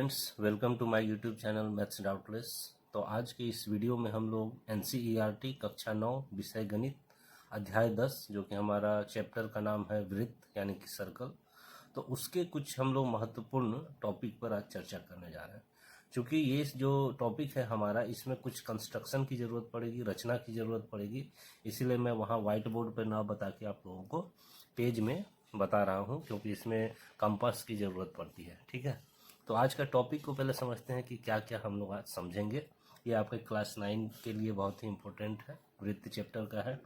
Friends, welcome to my YouTube channel maths doubtless. तो आज के इस वीडियो में हम लोग एनसीईआरटी कक्षा 9 विषय गणित अध्याय 10 जो कि हमारा चैप्टर का नाम है वृत्त यानी कि सर्कल, तो उसके कुछ हम लोग महत्वपूर्ण टॉपिक पर आज चर्चा करने जा रहे हैं। क्योंकि ये जो टॉपिक है हमारा, इसमें कुछ कंस्ट्रक्शन की ज़रूरत पड़ेगी, रचना की ज़रूरत पड़ेगी, इसीलिए मैं वहाँ व्हाइट बोर्ड पर ना बता के आप लोगों को पेज में बता रहा हूँ, क्योंकि इसमें कंपास की ज़रूरत पड़ती है। ठीक है, तो आज का टॉपिक को पहले समझते हैं कि क्या क्या हम लोग आज समझेंगे। ये आपके क्लास 9 के लिए बहुत ही इम्पोर्टेंट है, वृत्त चैप्टर का है।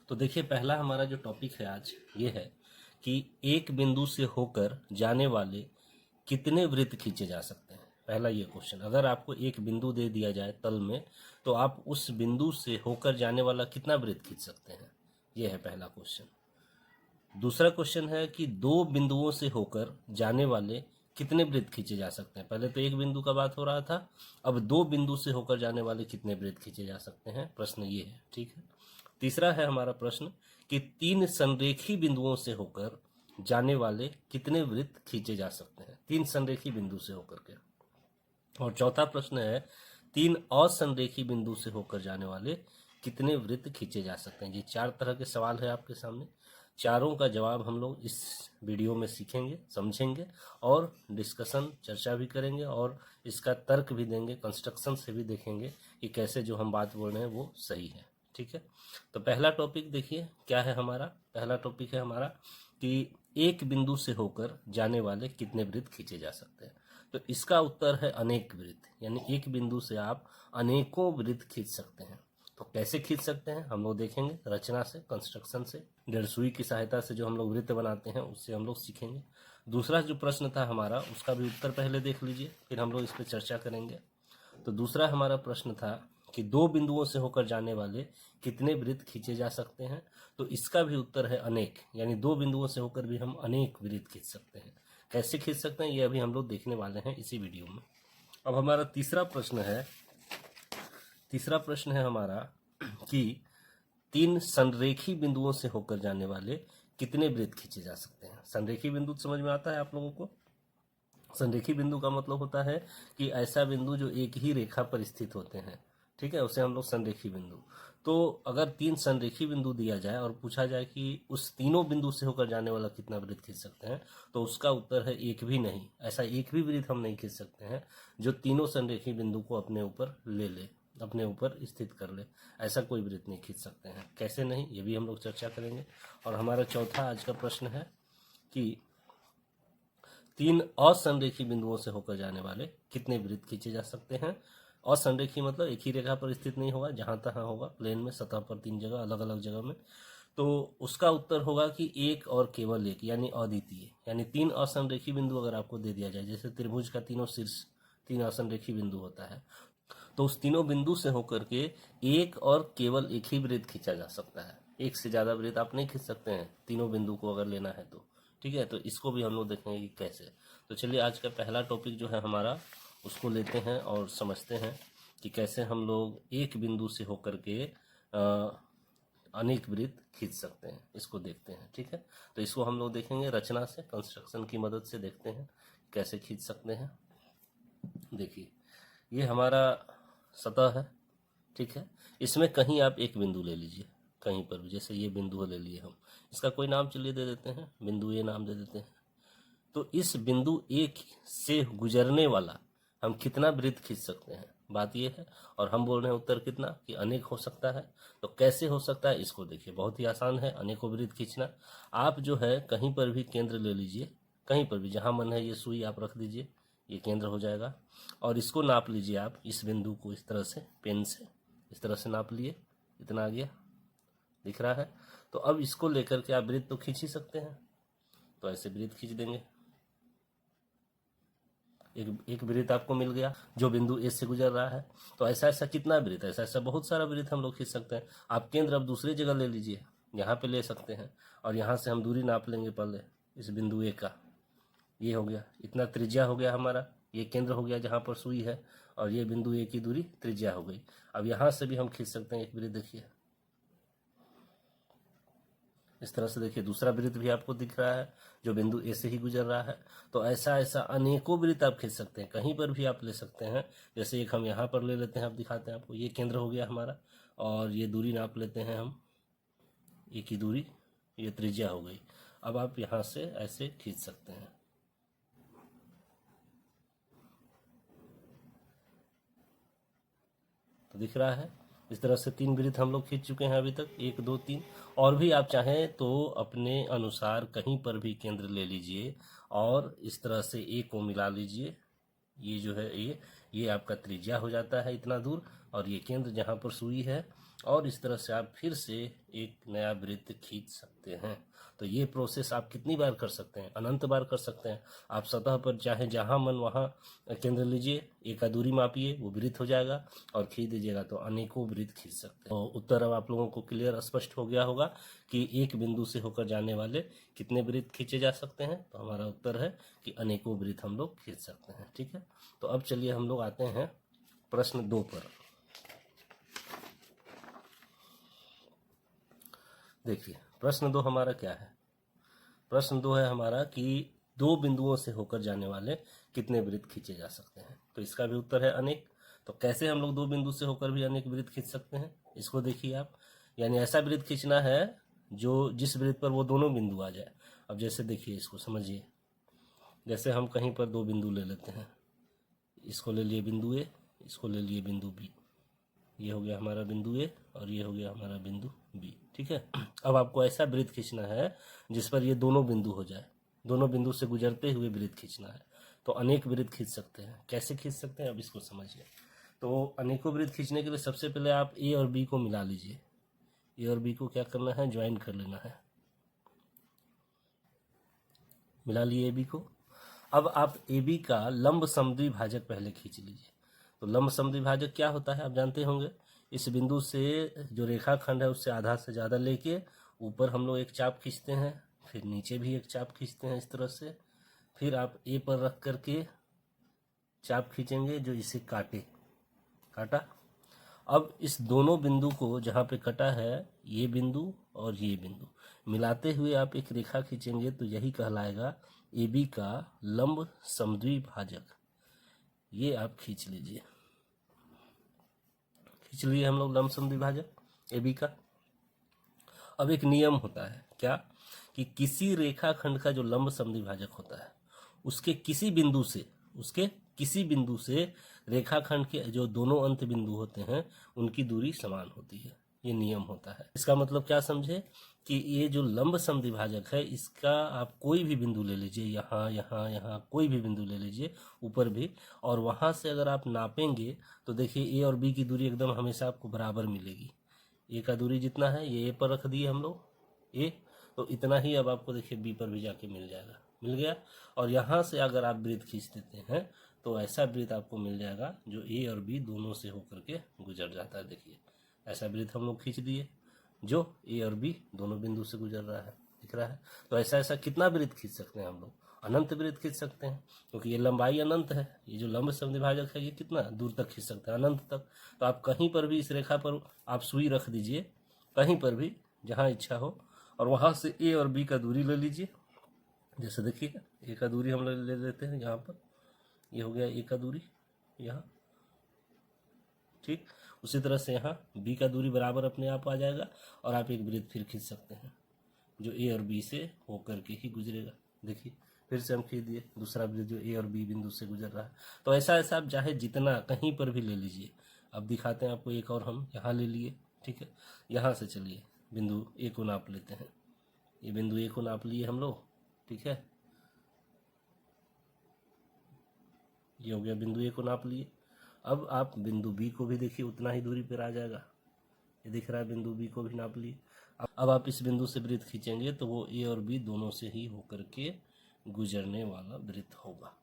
तो देखिए, पहला हमारा जो टॉपिक है आज ये है कि एक बिंदु से होकर जाने वाले कितने वृत्त खींचे जा सकते हैं। पहला ये क्वेश्चन, अगर आपको एक बिंदु दे दिया जाए तल में, तो आप उस बिंदु से होकर जाने वाला कितना वृत्त खींच सकते हैं, ये है पहला क्वेश्चन। दूसरा क्वेश्चन है कि दो बिंदुओं से होकर जाने वाले कितने वृत्त खींचे जा सकते हैं। पहले तो एक बिंदु का बात हो रहा था, अब दो बिंदु से होकर जाने वाले कितने वृत्त खींचे जा सकते हैं, प्रश्न ये है। ठीक है, तीसरा है हमारा प्रश्न कि तीन संरेखी बिंदुओं से होकर जाने वाले कितने वृत्त खींचे जा सकते हैं, तीन संरेखी बिंदु से होकर के। और चौथा प्रश्न है तीन असंरेखी बिंदु से होकर जाने वाले कितने वृत्त खींचे जा सकते हैं। ये चार तरह के सवाल है आपके सामने, चारों का जवाब हम लोग इस वीडियो में सीखेंगे, समझेंगे और डिस्कशन चर्चा भी करेंगे और इसका तर्क भी देंगे, कंस्ट्रक्शन से भी देखेंगे कि कैसे जो हम बात बोल रहे हैं वो सही है। ठीक है, तो पहला टॉपिक देखिए क्या है हमारा। पहला टॉपिक है हमारा कि एक बिंदु से होकर जाने वाले कितने वृत्त खींचे जा सकते हैं। तो इसका उत्तर है अनेक वृत्त, यानी एक बिंदु से आप अनेकों वृत्त खींच सकते हैं। तो कैसे खींच सकते हैं हम लोग देखेंगे, रचना से, कंस्ट्रक्शन से, डेढ़ सुई की सहायता से जो हम लोग वृत्त बनाते हैं उससे हम लोग सीखेंगे। दूसरा जो प्रश्न था हमारा, उसका भी उत्तर पहले देख लीजिए, फिर हम लोग इस पर चर्चा करेंगे। तो दूसरा हमारा प्रश्न था कि दो बिंदुओं से होकर जाने वाले कितने वृत्त खींचे जा सकते हैं। तो इसका भी उत्तर है अनेक, यानी दो बिंदुओं से होकर भी हम अनेक वृत्त खींच सकते हैं। कैसे खींच सकते हैं ये अभी हम लोग देखने वाले हैं इसी वीडियो में। अब हमारा तीसरा प्रश्न है हमारा कि तीन संरेखी बिंदुओं से होकर जाने वाले कितने वृत्त खींचे जा सकते हैं। संरेखी बिंदु समझ में आता है आप लोगों को। संरेखी बिंदु का मतलब होता है कि ऐसा बिंदु जो एक ही रेखा पर स्थित होते हैं। ठीक है, उसे हम लोग संरेखी बिंदु। तो अगर तीन संरेखी बिंदु दिया जाए और पूछा जाए कि उस तीनों बिंदु से होकर जाने वाला कितना वृत्त खींच सकते हैं, तो उसका उत्तर है एक भी नहीं। ऐसा एक भी वृत्त हम नहीं खींच सकते हैं जो तीनों संरेखी बिंदु को अपने ऊपर ले ले, अपने ऊपर स्थित कर ले। ऐसा कोई वृत्त नहीं खींच सकते हैं। कैसे नहीं, ये भी हम लोग चर्चा करेंगे। और हमारा चौथा आज का प्रश्न है कि तीन असंरेखी बिंदुओं से होकर जाने वाले कितने वृत्त खींचे जा सकते हैं। असंरेखी मतलब एक ही रेखा पर स्थित नहीं होगा, जहां तहां होगा, प्लेन में, सतह पर, तीन जगह, अलग अलग जगह में। तो उसका उत्तर होगा कि एक और केवल एक, यानी अद्वितीय। यानी तीन असंरेखी बिंदु अगर आपको दे दिया जाए, जैसे त्रिभुज का तीनों शीर्ष तीन असंरेखी बिंदु होता है, तो उस तीनों बिंदु से होकर के एक और केवल एक ही वृत्त खींचा जा सकता है। एक से ज्यादा वृत्त आप नहीं खींच सकते हैं तीनों बिंदु को अगर लेना है तो। ठीक है, तो इसको भी हम लोग देखेंगे कि कैसे। तो चलिए आज का पहला टॉपिक जो है हमारा, उसको लेते हैं और समझते हैं कि कैसे हम लोग एक बिंदु से होकर के अनेक वृत्त खींच सकते हैं, इसको देखते हैं। ठीक है, तो इसको हम लोग देखेंगे रचना से, कंस्ट्रक्शन की मदद से देखते हैं कैसे खींच सकते हैं। देखिए, ये हमारा सतह है। ठीक है, इसमें कहीं आप एक बिंदु ले लीजिए, कहीं पर भी, जैसे ये बिंदु ले लिए हम, इसका कोई नाम चलिए दे देते हैं, बिंदु ए नाम दे देते हैं। तो इस बिंदु ए से गुजरने वाला हम कितना वृत्त खींच सकते हैं, बात ये है। और हम बोल रहे हैं उत्तर कितना, कि अनेक हो सकता है। तो कैसे हो सकता है इसको देखिए, बहुत ही आसान है अनेकों वृत्त खींचना। आप जो है कहीं पर भी केंद्र ले लीजिए, कहीं पर भी जहां मन है ये सुई आप रख दीजिए, ये केंद्र हो जाएगा। और इसको नाप लीजिए आप, इस बिंदु को इस तरह से पेन से इस तरह से नाप लिए, इतना आ गया, दिख रहा है। तो अब इसको लेकर के आप वृत्त तो खींच ही सकते हैं, तो ऐसे वृत्त खींच देंगे। एक वृत्त आपको मिल गया जो बिंदु ए से गुजर रहा है। तो ऐसा ऐसा कितना वृत्त, ऐसा ऐसा बहुत सारा वृत्त हम लोग खींच सकते हैं। आप केंद्र अब दूसरी जगह ले लीजिए, यहाँ पे ले सकते हैं, और यहाँ से हम दूरी नाप लेंगे पहले इस बिंदु ए का। ये हो गया, इतना त्रिज्या हो गया हमारा, ये केंद्र हो गया जहाँ पर सुई है, और ये बिंदु ए की दूरी त्रिज्या हो गई। अब यहाँ से भी हम खींच सकते हैं एक वृत्त, देखिए इस तरह से देखिए दूसरा वृत्त भी आपको दिख रहा है जो बिंदु ए से ही गुजर रहा है। तो ऐसा ऐसा अनेकों वृत्त आप खींच सकते हैं, कहीं पर भी आप ले सकते हैं। जैसे एक हम यहाँ पर ले लेते हैं, आप दिखाते हैं आपको, ये केंद्र हो गया हमारा, और ये दूरी नाप लेते हैं हम, ए की दूरी, ये त्रिज्या हो गई। अब आप यहाँ से ऐसे खींच सकते हैं। तो दिख रहा है, इस तरह से 3 वृत्त हम लोग खींच चुके हैं अभी तक, 1 2 3। और भी आप चाहें तो अपने अनुसार कहीं पर भी केंद्र ले लीजिए और इस तरह से ए को मिला लीजिए। ये जो है ये आपका त्रिज्या हो जाता है इतना दूर, और ये केंद्र जहाँ पर सुई है, और इस तरह से आप फिर से एक नया वृत्त खींच सकते हैं। तो ये प्रोसेस आप कितनी बार कर सकते हैं? अनंत बार कर सकते हैं। आप सतह पर चाहे जहाँ मन वहाँ केंद्र लीजिए, एक का दूरी मापिए, वो वृत्त हो जाएगा, और खींच दीजिएगा तो अनेकों वृत्त खींच सकते हैं। तो उत्तर अब आप लोगों को क्लियर स्पष्ट हो गया होगा कि एक बिंदु से होकर जाने वाले कितने वृत्त खींचे जा सकते हैं। तो हमारा उत्तर है कि अनेकों वृत्त हम लोग खींच सकते हैं। ठीक है, तो अब चलिए हम लोग आते हैं प्रश्न 2 पर। देखिए प्रश्न 2 हमारा क्या है? प्रश्न 2 है हमारा कि 2 बिंदुओं से होकर जाने वाले कितने वृत्त खींचे जा सकते हैं। तो इसका भी उत्तर है अनेक। तो कैसे हम लोग 2 बिंदु से होकर भी अनेक वृत्त खींच सकते हैं, इसको देखिए आप। यानी ऐसा वृत्त खींचना है जो जिस वृत्त पर वो दोनों बिंदु आ जाए। अब जैसे देखिए, इसको समझिए, जैसे हम कहीं पर 2 बिंदु ले लेते हैं, इसको ले लिए बिंदु ए, इसको ले लिए बिंदु बी। ये हो गया हमारा बिंदु ए और ये हो गया हमारा बिंदु बी। ठीक है, अब आपको ऐसा वृत्त खींचना है जिस पर ये दोनों बिंदु हो जाए, दोनों बिंदु से गुजरते हुए वृत्त खींचना है। तो अनेक वृत्त खींच सकते हैं। कैसे खींच सकते हैं, अब इसको समझिए। तो अनेकों वृत्त खींचने के लिए सबसे पहले आप ए और बी को मिला लीजिए। ए और बी को क्या करना है, ज्वाइन कर लेना है। मिला लिए ए बी को। अब आप ए बी का लंब समद्विभाजक पहले खींच लीजिए। तो लंब समद्विभाजक क्या होता है आप जानते होंगे। इस बिंदु से जो रेखाखंड है उससे आधा से ज़्यादा लेके ऊपर हम लोग एक चाप खींचते हैं, फिर नीचे भी एक चाप खींचते हैं इस तरह से। फिर आप ए पर रख करके चाप खींचेंगे जो इसे काटा। अब इस दोनों बिंदु को जहाँ पे कटा है, ये बिंदु और ये बिंदु मिलाते हुए आप एक रेखा खींचेंगे, तो यही कहलाएगा ए बी का लंब समद्विभाजक। ये आप खींच लीजिए। खींच लिए हम लोग लंब समद्विभाजक ए बी का। अब एक नियम होता है क्या, कि किसी रेखाखंड का जो लंब समद्विभाजक होता है उसके किसी बिंदु से रेखाखंड के जो दोनों अंत बिंदु होते हैं उनकी दूरी समान होती है। ये नियम होता है। इसका मतलब क्या समझे, कि ये जो लंब समद्विभाजक है इसका आप कोई भी बिंदु ले लीजिए, यहाँ यहाँ यहाँ कोई भी बिंदु ले लीजिए ऊपर भी, और वहाँ से अगर आप नापेंगे तो देखिए ए और बी की दूरी एकदम हमेशा आपको बराबर मिलेगी। ए का दूरी जितना है ये ए पर रख दिए हम लोग ए, तो इतना ही अब आपको देखिए बी पर भी जाके मिल जाएगा, मिल गया। और यहाँ से अगर आप वृत्त खींच देते हैं तो ऐसा वृत्त आपको मिल जाएगा जो ए और बी दोनों से होकर के गुजर जाता है। देखिए ऐसा वृत्त हम लोग खींच दिए जो ए और बी दोनों बिंदु से गुजर रहा है, दिख रहा है। तो ऐसा ऐसा कितना वृत्त खींच सकते हैं हम लोग, अनंत वृत्त खींच सकते हैं, क्योंकि ये लंबाई अनंत है। ये जो लंब समद्विभाजक है ये कितना दूर तक खींच सकते हैं, अनंत तक। तो आप कहीं पर भी इस रेखा पर आप सुई रख दीजिए, कहीं पर भी जहाँ इच्छा हो, और वहाँ से ए और बी का दूरी ले लीजिए। जैसे देखिए ए का दूरी हम ले लेते हैं यहाँ पर, ये हो गया ए का दूरी यहाँ, ठीक। उसी तरह से यहाँ बी का दूरी बराबर अपने आप आ जाएगा, और आप एक वृत्त फिर खींच सकते हैं जो ए और बी से होकर के ही गुजरेगा। देखिए फिर से हम खींच दिए दूसरा वृत्त जो ए और बी बिंदु से गुजर रहा है। तो ऐसा ऐसा आप चाहे जितना कहीं पर भी ले लीजिए। अब दिखाते हैं आपको एक और, हम यहाँ ले लिए, ठीक है। यहाँ से चलिए बिंदु ए को नाप लेते हैं। ये बिंदु ए को नाप लिए हम लोग, ठीक है। ये हो गया बिंदु ए को नाप लिए। अब आप बिंदु बी को भी देखिए उतना ही दूरी पर आ जाएगा, ये दिख रहा है, बिंदु बी को भी नाप लिए। अब आप इस बिंदु से वृत्त खींचेंगे तो वो ए और बी दोनों से ही होकर के गुजरने वाला वृत्त होगा।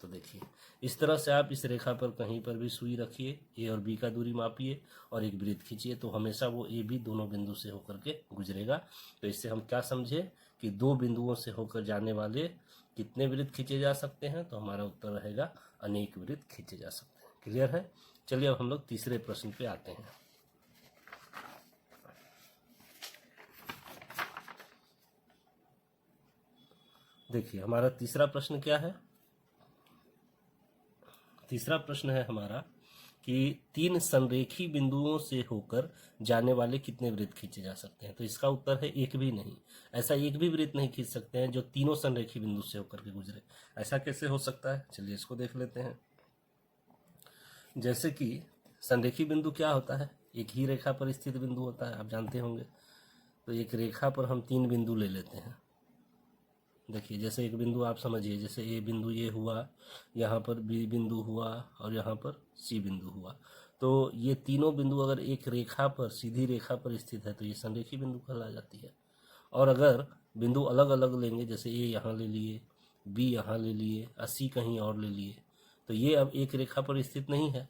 तो देखिए इस तरह से आप इस रेखा पर कहीं पर भी सुई रखिए, ए और बी का दूरी मापिए और एक वृत्त खींचिए, तो हमेशा वो ए बी दोनों बिंदु से होकर के गुजरेगा। तो इससे हम क्या समझे कि 2 बिंदुओं से होकर जाने वाले कितने वृत्त खींचे जा सकते हैं। तो हमारा उत्तर रहेगा अनेक वृत्त खींचे जा सकते हैं। क्लियर है। चलिए अब हम लोग तीसरे प्रश्न पे आते हैं। देखिए हमारा तीसरा प्रश्न क्या है। तीसरा प्रश्न है हमारा कि 3 संरेखी बिंदुओं से होकर जाने वाले कितने वृत्त खींचे जा सकते हैं। तो इसका उत्तर है एक भी नहीं। ऐसा एक भी वृत्त नहीं खींच सकते हैं जो तीनों संरेखी बिंदु से होकर के गुजरे। ऐसा कैसे हो सकता है, चलिए इसको देख लेते हैं। जैसे कि संरेखी बिंदु क्या होता है, एक ही रेखा पर स्थित बिंदु होता है, आप जानते होंगे। तो एक रेखा पर हम 3 बिंदु ले लेते हैं। देखिए जैसे एक बिंदु आप समझिए, जैसे ए बिंदु ये हुआ, यहाँ पर बी बिंदु हुआ और यहाँ पर सी बिंदु हुआ। तो ये तीनों बिंदु अगर एक रेखा पर, सीधी रेखा पर स्थित है तो ये संरेखी बिंदु कहला जाती है। और अगर बिंदु अलग अलग लेंगे, जैसे ए यहाँ ले लिए, बी यहाँ ले लिए और सी कहीं और ले लिए, तो ये अब एक रेखा पर स्थित नहीं है,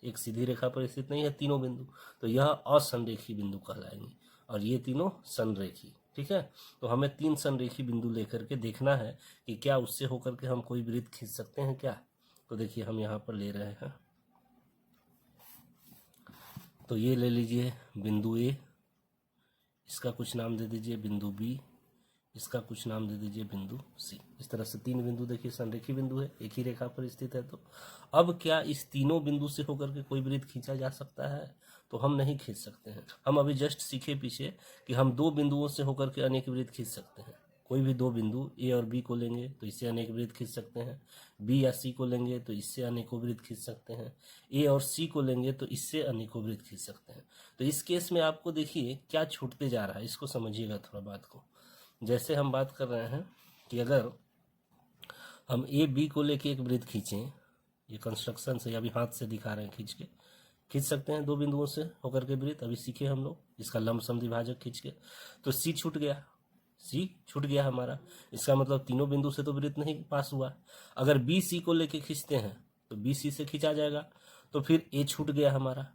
एक सीधी रेखा पर स्थित नहीं है तीनों बिंदु, तो यह असंरेखी बिंदु कहलाएंगे। और ये तीनों संरेखी, ठीक है। तो हमें 3 संरेखी बिंदु लेकर के देखना है कि क्या उससे होकर के हम कोई वृत्त खींच सकते हैं क्या। तो देखिए हम यहाँ पर ले रहे हैं, तो ये ले लीजिए बिंदु ए, इसका कुछ नाम दे दीजिए बिंदु बी, इसका कुछ नाम दे दीजिए बिंदु सी। इस तरह से 3 बिंदु देखिए संरेखी बिंदु है, एक ही रेखा पर स्थित है। तो अब क्या इस तीनों बिंदु से होकर के कोई वृत्त खींचा जा सकता है? तो हम नहीं खींच सकते हैं। हम अभी जस्ट सीखे पीछे कि हम 2 बिंदुओं से होकर के अनेक वृत्त खींच सकते हैं। कोई भी 2 बिंदु ए और बी को लेंगे तो इससे अनेक वृत्त खींच सकते हैं, बी या सी को लेंगे तो इससे अनेकों वृत्त खींच सकते हैं, ए और सी को लेंगे तो इससे अनेकों वृत्त खींच सकते हैं। तो इस केस में आपको देखिए क्या छूटते जा रहा है, इसको समझिएगा थोड़ा बात को। जैसे हम बात कर रहे हैं कि अगर हम ए बी को लेके एक वृत्त खींचें, ये कंस्ट्रक्शन से अभी हाथ से दिखा रहे हैं, खींच सकते हैं 2 बिंदुओं से होकर के वृत्त, अभी सीखे हम लोग इसका लंब समद्विभाजक खींच के। तो सी छूट गया, सी छूट गया हमारा, इसका मतलब तीनों बिंदु से तो वृत्त नहीं पास हुआ। अगर बी सी को लेके खींचते हैं तो बी सी से खींचा जाएगा, तो फिर ए छूट गया हमारा।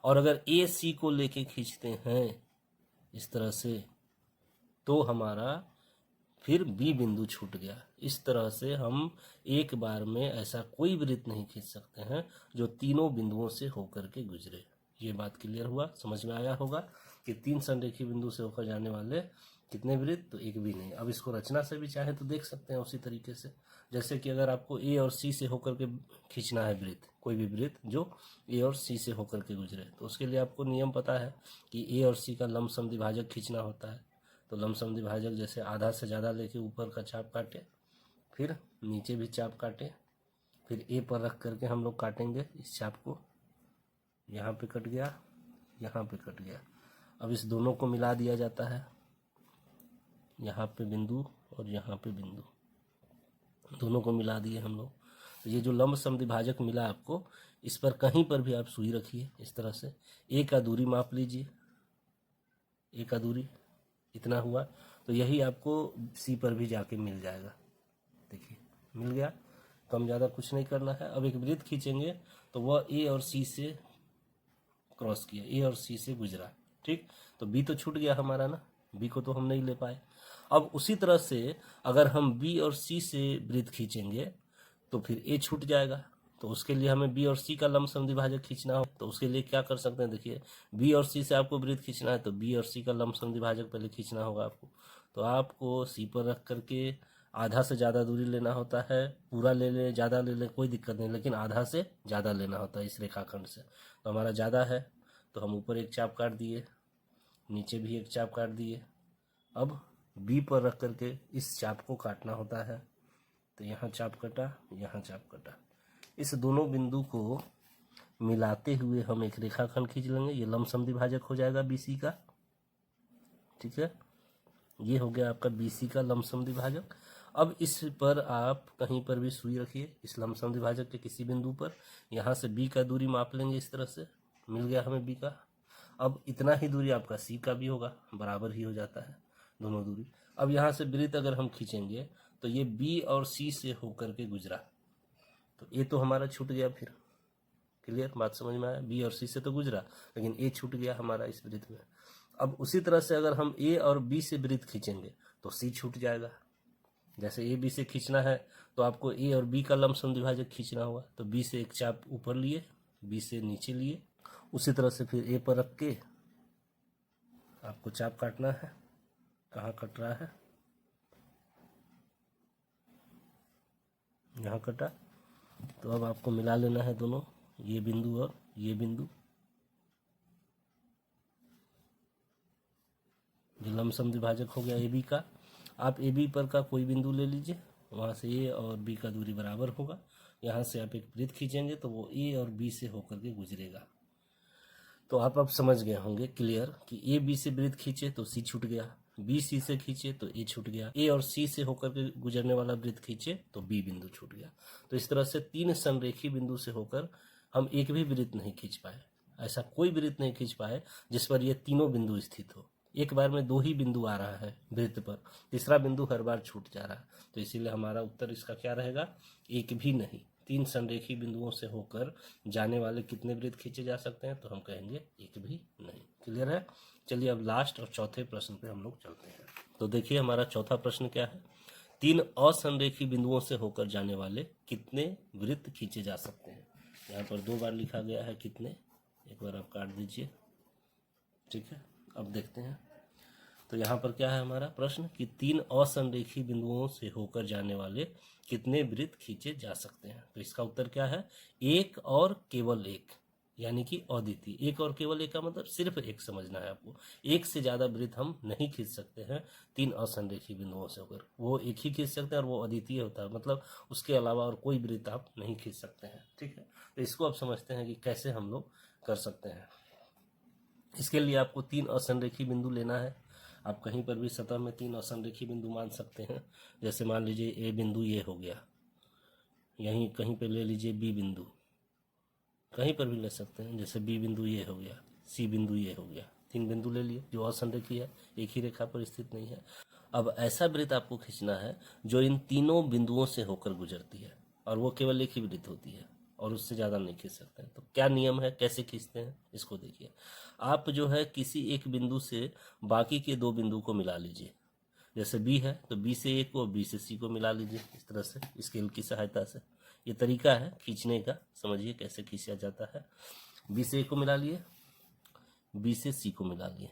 और अगर ए सी को लेके खींचते हैं इस तरह से तो हमारा फिर बी बिंदु छूट गया। इस तरह से हम एक बार में ऐसा कोई वृत्त नहीं खींच सकते हैं जो तीनों बिंदुओं से होकर के गुजरे। ये बात क्लियर हुआ, समझ में आया होगा कि 3 संरेखी बिंदु से होकर जाने वाले कितने वृत्त, तो एक भी नहीं। अब इसको रचना से भी चाहे तो देख सकते हैं उसी तरीके से। जैसे कि अगर आपको ए और सी से होकर के खींचना है वृत्त, कोई भी वृत्त जो ए और सी से होकर के गुजरे, तो उसके लिए आपको नियम पता है कि ए और सी का लंब समद्विभाजक खींचना होता है। तो लंब समद्विभाजक जैसे आधा से ज़्यादा लेके ऊपर का चाप काटे, फिर नीचे भी चाप काटे, फिर ए पर रख करके हम लोग काटेंगे इस चाप को। यहाँ पे कट गया, यहाँ पे कट गया। अब इस दोनों को मिला दिया जाता है, यहाँ पे बिंदु और यहाँ पे बिंदु, दोनों को मिला दिए हम लोग। तो ये जो लंब समद्विभाजक मिला आपको, इस पर कहीं पर भी आप सुई रखिए इस तरह से। ए का दूरी माप लीजिए, ए का दूरी इतना हुआ, तो यही आपको सी पर भी जाके मिल जाएगा। देखिए मिल गया, कम ज़्यादा कुछ नहीं करना है। अब एक वृत्त खींचेंगे तो वह ए और सी से क्रॉस किया, ए और सी से गुजरा, ठीक। तो बी तो छूट गया हमारा ना, बी को तो हम नहीं ले पाए। अब उसी तरह से अगर हम बी और सी से वृत्त खींचेंगे तो फिर ए छूट जाएगा। तो उसके लिए हमें बी और सी का लंब समद्विभाजक खींचना हो, तो उसके लिए क्या कर सकते हैं, देखिए बी और सी से आपको वृत्त खींचना है तो बी और सी का लंब समद्विभाजक पहले खींचना होगा आपको। तो आपको सी पर रख करके आधा से ज़्यादा दूरी लेना होता है, पूरा ले लें ज़्यादा ले लें कोई दिक्कत नहीं, लेकिन आधा से ज़्यादा लेना होता है इस रेखाखंड से। तो हमारा ज़्यादा है तो हम ऊपर एक चाप काट दिए, नीचे भी एक चाप काट दिए। अब बी पर रख करके इस चाप को काटना होता है, तो यहाँ चाप कटा, यहाँ चाप कटा। इस दोनों बिंदु को मिलाते हुए हम एक रेखाखंड खींच लेंगे, ये लंब समद्विभाजक हो जाएगा बीसी का, ठीक है। ये हो गया आपका बीसी का लंब समद्विभाजक। अब इस पर आप कहीं पर भी सुई रखिए इस लंब समद्विभाजक के किसी बिंदु पर, यहाँ से बी का दूरी माप लेंगे इस तरह से, मिल गया हमें बी का। अब इतना ही दूरी आपका सी का भी होगा, बराबर ही हो जाता है दोनों दूरी। अब यहाँ से वृत्त अगर हम खींचेंगे तो ये बी और सी से होकर के गुजरा, तो ए तो हमारा छूट गया। फिर क्लियर, बात समझ में आया, बी और सी से तो गुजरा लेकिन ए छूट गया हमारा इस वृत्त में। अब उसी तरह से अगर हम ए और बी से वृत्त खींचेंगे तो सी छूट जाएगा। जैसे ए बी से खींचना है तो आपको ए और बी का लंब समद्विभाजक खींचना होगा, तो बी से एक चाप ऊपर लिए, बी से नीचे लिए, उसी तरह से फिर ए पर रख के आपको चाप काटना है। कहाँ कट रहा है, यहाँ कटा। तो अब आपको मिला लेना है दोनों, ये बिंदु और ये बिंदु। ये लमसम द्विभाजक हो गया ए बी का। आप ए बी पर का कोई बिंदु ले लीजिए, वहाँ से ए और बी का दूरी बराबर होगा। यहाँ से आप एक वृत्त खींचेंगे तो वो ए और बी से होकर के गुजरेगा। तो आप अब समझ गए होंगे क्लियर कि ए बी से वृत्त खींचे तो सी छूट गया, बी सी से खींचे तो ए छूट गया, ए और सी से होकर के गुजरने वाला वृत्त खींचे तो बी बिंदु छूट गया। तो इस तरह से 3 संरेखी बिंदु से होकर हम एक भी वृत्त नहीं खींच पाए। ऐसा कोई वृत्त नहीं खींच पाए जिस पर ये तीनों बिंदु स्थित हो। एक बार में 2 ही बिंदु आ रहा है वृत्त पर, तीसरा बिंदु हर बार छूट जा रहा है। तो इसीलिए हमारा उत्तर इसका क्या रहेगा, एक भी नहीं। 3 संरेखी बिंदुओं से होकर जाने वाले कितने वृत्त खींचे जा सकते हैं, तो हम कहेंगे एक भी नहीं। क्लियर है। चलिए अब लास्ट और चौथे प्रश्न पे हम लोग चलते हैं। तो देखिए हमारा चौथा प्रश्न क्या है, 3 असंरेखी बिंदुओं से होकर जाने वाले कितने वृत्त खींचे जा सकते हैं। यहाँ पर 2 बार लिखा गया है कितने, एक बार आप काट दीजिए। ठीक है, अब देखते हैं। तो यहाँ पर क्या है हमारा प्रश्न कि 3 असंरेखी बिंदुओं से होकर जाने वाले कितने वृत्त खींचे जा सकते हैं। तो इसका उत्तर क्या है, एक और केवल एक, यानी कि अद्वितीय। एक और केवल एक का मतलब सिर्फ एक समझना है आपको। एक से ज़्यादा वृत्त हम नहीं खींच सकते हैं 3 असंरेखी बिंदुओं से होकर। वो एक ही खींच सकते हैं और वो अद्वितीय होता है, मतलब उसके अलावा और कोई वृत्त आप नहीं खींच सकते हैं। ठीक है, तो इसको आप समझते हैं कि कैसे हम लोग कर सकते हैं। इसके लिए आपको 3 असंरेखी बिंदु लेना है। आप कहीं पर भी सतह में 3 असंरेखी बिंदु मान सकते हैं। जैसे मान लीजिए ए बिंदु ये हो गया, यहीं कहीं पे ले लीजिए बी बिंदु, कहीं पर भी ले सकते हैं। जैसे बी बिंदु ये हो गया, सी बिंदु ये हो गया, 3 बिंदु ले लिए जो असंरेखी है, एक ही रेखा पर स्थित नहीं है। अब ऐसा वृत्त आपको खींचना है जो इन तीनों बिंदुओं से होकर गुजरती है, और वो केवल एक ही वृत्त होती है और उससे ज़्यादा नहीं खींच सकते हैं। तो क्या नियम है, कैसे खींचते हैं, इसको देखिए। आप जो है किसी एक बिंदु से बाकी के 2 बिंदु को मिला लीजिए। जैसे बी है तो बी से ए को, बी से सी को मिला लीजिए इस तरह से, स्केल की सहायता से। ये तरीका है खींचने का, समझिए कैसे खींचा जाता है। बी से ए को मिला लिए, बी से सी को मिला लिए,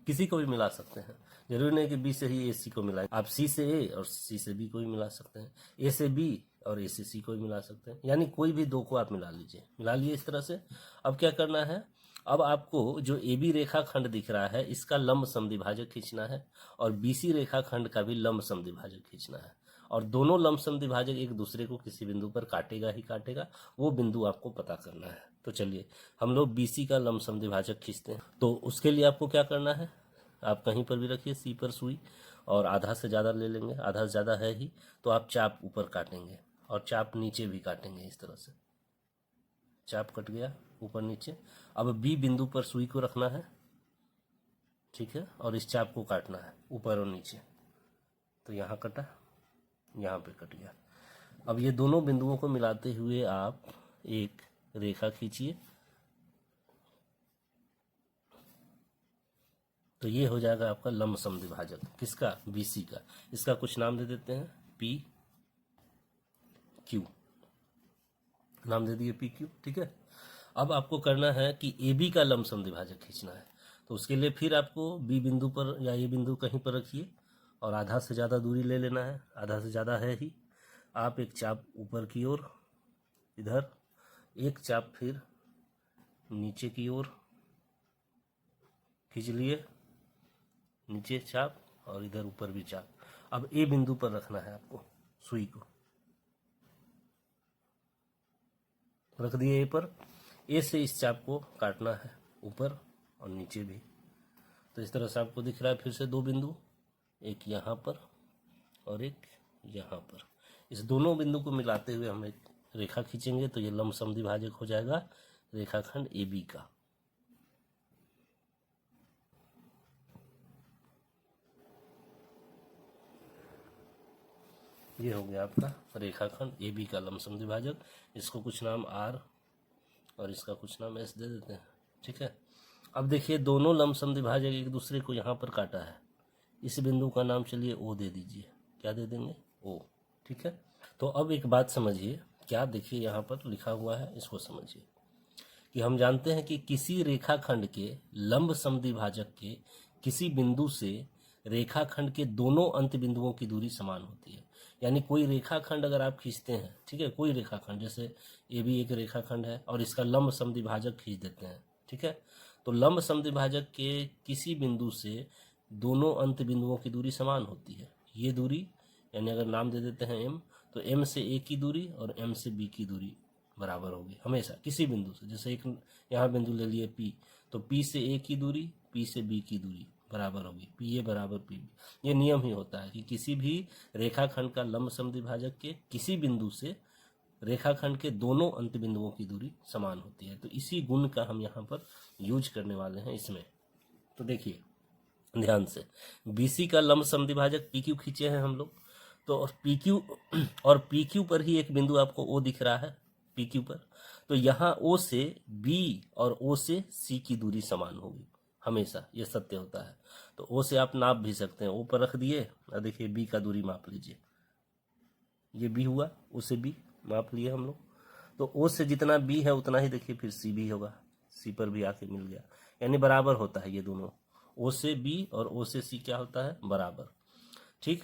किसी को भी मिला सकते हैं, जरूरी नहीं कि बी से ही ए सी को मिलाएं। आप सी से ए और सी से बी को भी मिला सकते हैं, ए से बी और ए से सी को भी मिला सकते हैं, यानी कोई भी 2 को आप मिला लीजिए। मिला लिए इस तरह से। अब क्या करना है, अब आपको जो ए बी रेखा खंड दिख रहा है इसका लंब समद्विभाजक खींचना है, और बी सी रेखा खंड का भी लंब समद्विभाजक खींचना है। और दोनों लंब समद्विभाजक एक दूसरे को किसी बिंदु पर काटेगा ही काटेगा, वो बिंदु आपको पता करना है। तो चलिए हम लोग बी सी का लंब समद्विभाजक खींचते हैं। तो उसके लिए आपको क्या करना है, आप कहीं पर भी रखिए सी पर सुई, और आधा से ज़्यादा ले लेंगे, आधा से ज़्यादा है ही तो आप चाप ऊपर काटेंगे और चाप नीचे भी काटेंगे। इस तरह से चाप कट गया ऊपर नीचे। अब बी बिंदु पर सुई को रखना है, ठीक है, और इस चाप को काटना है ऊपर और नीचे। तो यहाँ कटा, यहाँ पे कट गया। अब ये दोनों बिंदुओं को मिलाते हुए आप एक रेखा खींचिए। तो ये हो जाएगा आपका लंब समद्विभाजक, किसका, बीसी का। इसका कुछ नाम दे देते हैं, पी क्यू, नाम दे दिए पी क्यू। ठीक है, अब आपको करना है कि ए बी का लंब समद्विभाजक खींचना है। तो उसके लिए फिर आपको बी बिंदु पर या ए बिंदु कहीं पर रखिए और आधा से ज़्यादा दूरी ले लेना है, आधा से ज़्यादा है ही। आप एक चाप ऊपर की ओर इधर, एक चाप फिर नीचे की ओर खींच लिए, नीचे चाप और इधर ऊपर भी चाप। अब ए बिंदु पर रखना है आपको सुई को, रख दिए ए पर। ए से इस चाप को काटना है ऊपर और नीचे भी। तो इस तरह से आपको दिख रहा है फिर से 2 बिंदु, एक यहाँ पर और एक यहाँ पर। इस दोनों बिंदु को मिलाते हुए हम एक रेखा खींचेंगे तो ये लंब समद्विभाजक हो जाएगा रेखाखंड ए बी का। ये हो गया आपका रेखाखंड ए बी का लंब समद्विभाजक। इसको कुछ नाम आर और इसका कुछ नाम एस दे देते हैं। ठीक है, अब देखिए दोनों लंब समद्विभाजक एक दूसरे को यहाँ पर काटा है। इस बिंदु का नाम चलिए ओ दे दीजिए, क्या दे देंगे, ओ। ठीक है, तो अब एक बात समझिए, क्या देखिए यहाँ पर लिखा हुआ है, इसको समझिए कि हम जानते हैं कि किसी रेखाखंड के लंब समद्विभाजक के किसी बिंदु से रेखाखंड के दोनों अंत बिंदुओं की दूरी समान होती है। यानी कोई रेखाखंड अगर आप खींचते हैं, ठीक है, कोई रेखाखंड, जैसे ये भी एक रेखाखंड है और इसका लंब समद्विभाजक खींच देते हैं, ठीक है, तो लंब समद्विभाजक के किसी बिंदु से दोनों अंत बिंदुओं की दूरी समान होती है। ये दूरी यानी अगर नाम दे देते हैं m, तो m से a की दूरी और m से b की दूरी बराबर होगी हमेशा किसी बिंदु से। जैसे एक यहाँ बिंदु ले लिए P, तो P से a की दूरी P से b की दूरी बराबर होगी, PA बराबर PB। ये नियम ही होता है कि किसी भी रेखाखंड का लंब समद्विभाजक के किसी बिंदु से रेखाखंड के दोनों अंत बिंदुओं की दूरी समान होती है। तो इसी गुण का हम यहाँ पर यूज करने वाले हैं इसमें। तो देखिए ध्यान से, BC का लंब समद्विभाजक PQ खींचे हैं हम लोग, तो और PQ पर ही एक बिंदु आपको O दिख रहा है, PQ पर, तो यहाँ O से B और O से C की दूरी समान होगी हमेशा, ये सत्य होता है। तो O से आप नाप भी सकते हैं, O पर रख दिए और देखिए B का दूरी माप लीजिए, ये B हुआ, O से B माप लिए हम लोग, तो O से जितना B है उतना ही देखिए फिर C भी होगा, C पर भी आके मिल गया, यानी बराबर होता है ये दोनों, O से B और O से C क्या होता है, बराबर, ठीक।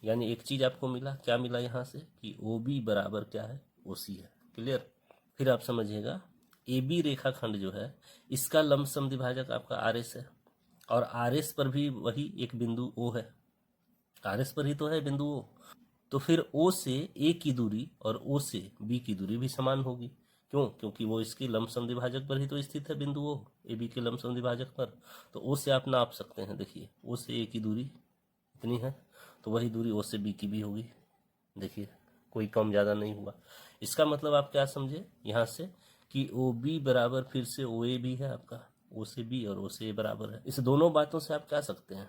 यानी एक चीज आपको मिला, क्या मिला यहाँ से कि OB बराबर क्या है, OC है, क्लियर। फिर आप समझिएगा AB रेखाखंड जो है इसका लंब समद्विभाजक आपका RS है, और RS पर भी वही एक बिंदु O है, RS पर ही तो है बिंदु O, तो फिर O से A की दूरी और O से B की दूरी भी समान होगी। क्यों? क्योंकि वो इसकी लंब समद्विभाजक पर ही तो स्थित है बिंदु O, AB के लंब समद्विभाजक पर। तो O से आप नाप सकते हैं, देखिए O से A की दूरी इतनी है, तो वही दूरी O से B की भी होगी, देखिए कोई कम ज़्यादा नहीं हुआ। इसका मतलब आप क्या समझे यहाँ से कि OB बराबर फिर से OA भी है आपका, O से B और O से A बराबर है। इस दोनों बातों से आप क्या सकते हैं,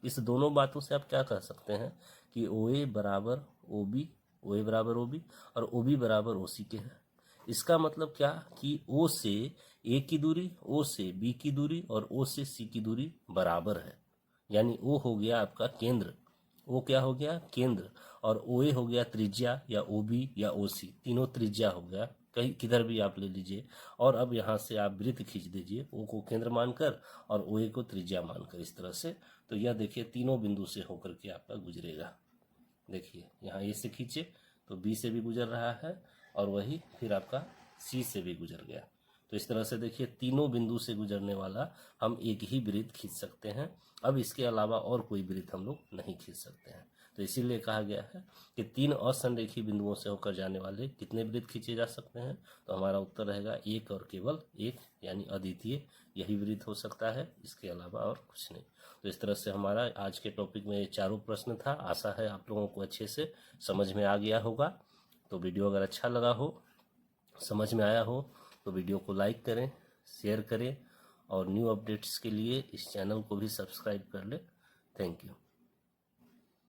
इस दोनों बातों से आप क्या कह सकते हैं कि OA बराबर OB, OA बराबर OB और OB बराबर OC के है। इसका मतलब क्या कि O से A की दूरी, O से B की दूरी और O से C की दूरी बराबर है, यानी O हो गया आपका केंद्र, O क्या हो गया, केंद्र, और OA हो गया त्रिज्या या OB या OC, तीनों त्रिज्या हो गया, कहीं किधर भी आप ले लीजिए। और अब यहाँ से आप वृत्त खींच दीजिए O को केंद्र मानकर और OA को त्रिज्या मानकर, इस तरह से। तो यह देखिए तीनों बिंदु से होकर के आपका गुजरेगा, देखिए यहाँ A से खींचे तो B से भी गुजर रहा है और वही फिर आपका C से भी गुजर गया। तो इस तरह से देखिए तीनों बिंदु से गुजरने वाला हम एक ही वृत्त खींच सकते हैं। अब इसके अलावा और कोई वृत्त हम लोग नहीं खींच सकते हैं। तो इसीलिए कहा गया है कि तीन असंरेखी बिंदुओं से होकर जाने वाले कितने वृत्त खींचे जा सकते हैं, तो हमारा उत्तर रहेगा एक और केवल एक, यानी अद्वितीय यही वृत्त हो सकता है, इसके अलावा और कुछ नहीं। तो इस तरह से हमारा आज के टॉपिक में ये चारों प्रश्न था। आशा है आप लोगों को अच्छे से समझ में आ गया होगा। तो वीडियो अगर अच्छा लगा हो, समझ में आया हो, तो वीडियो को लाइक करें, शेयर करें और न्यू अपडेट्स के लिए इस चैनल को भी सब्सक्राइब कर लें। Thank you.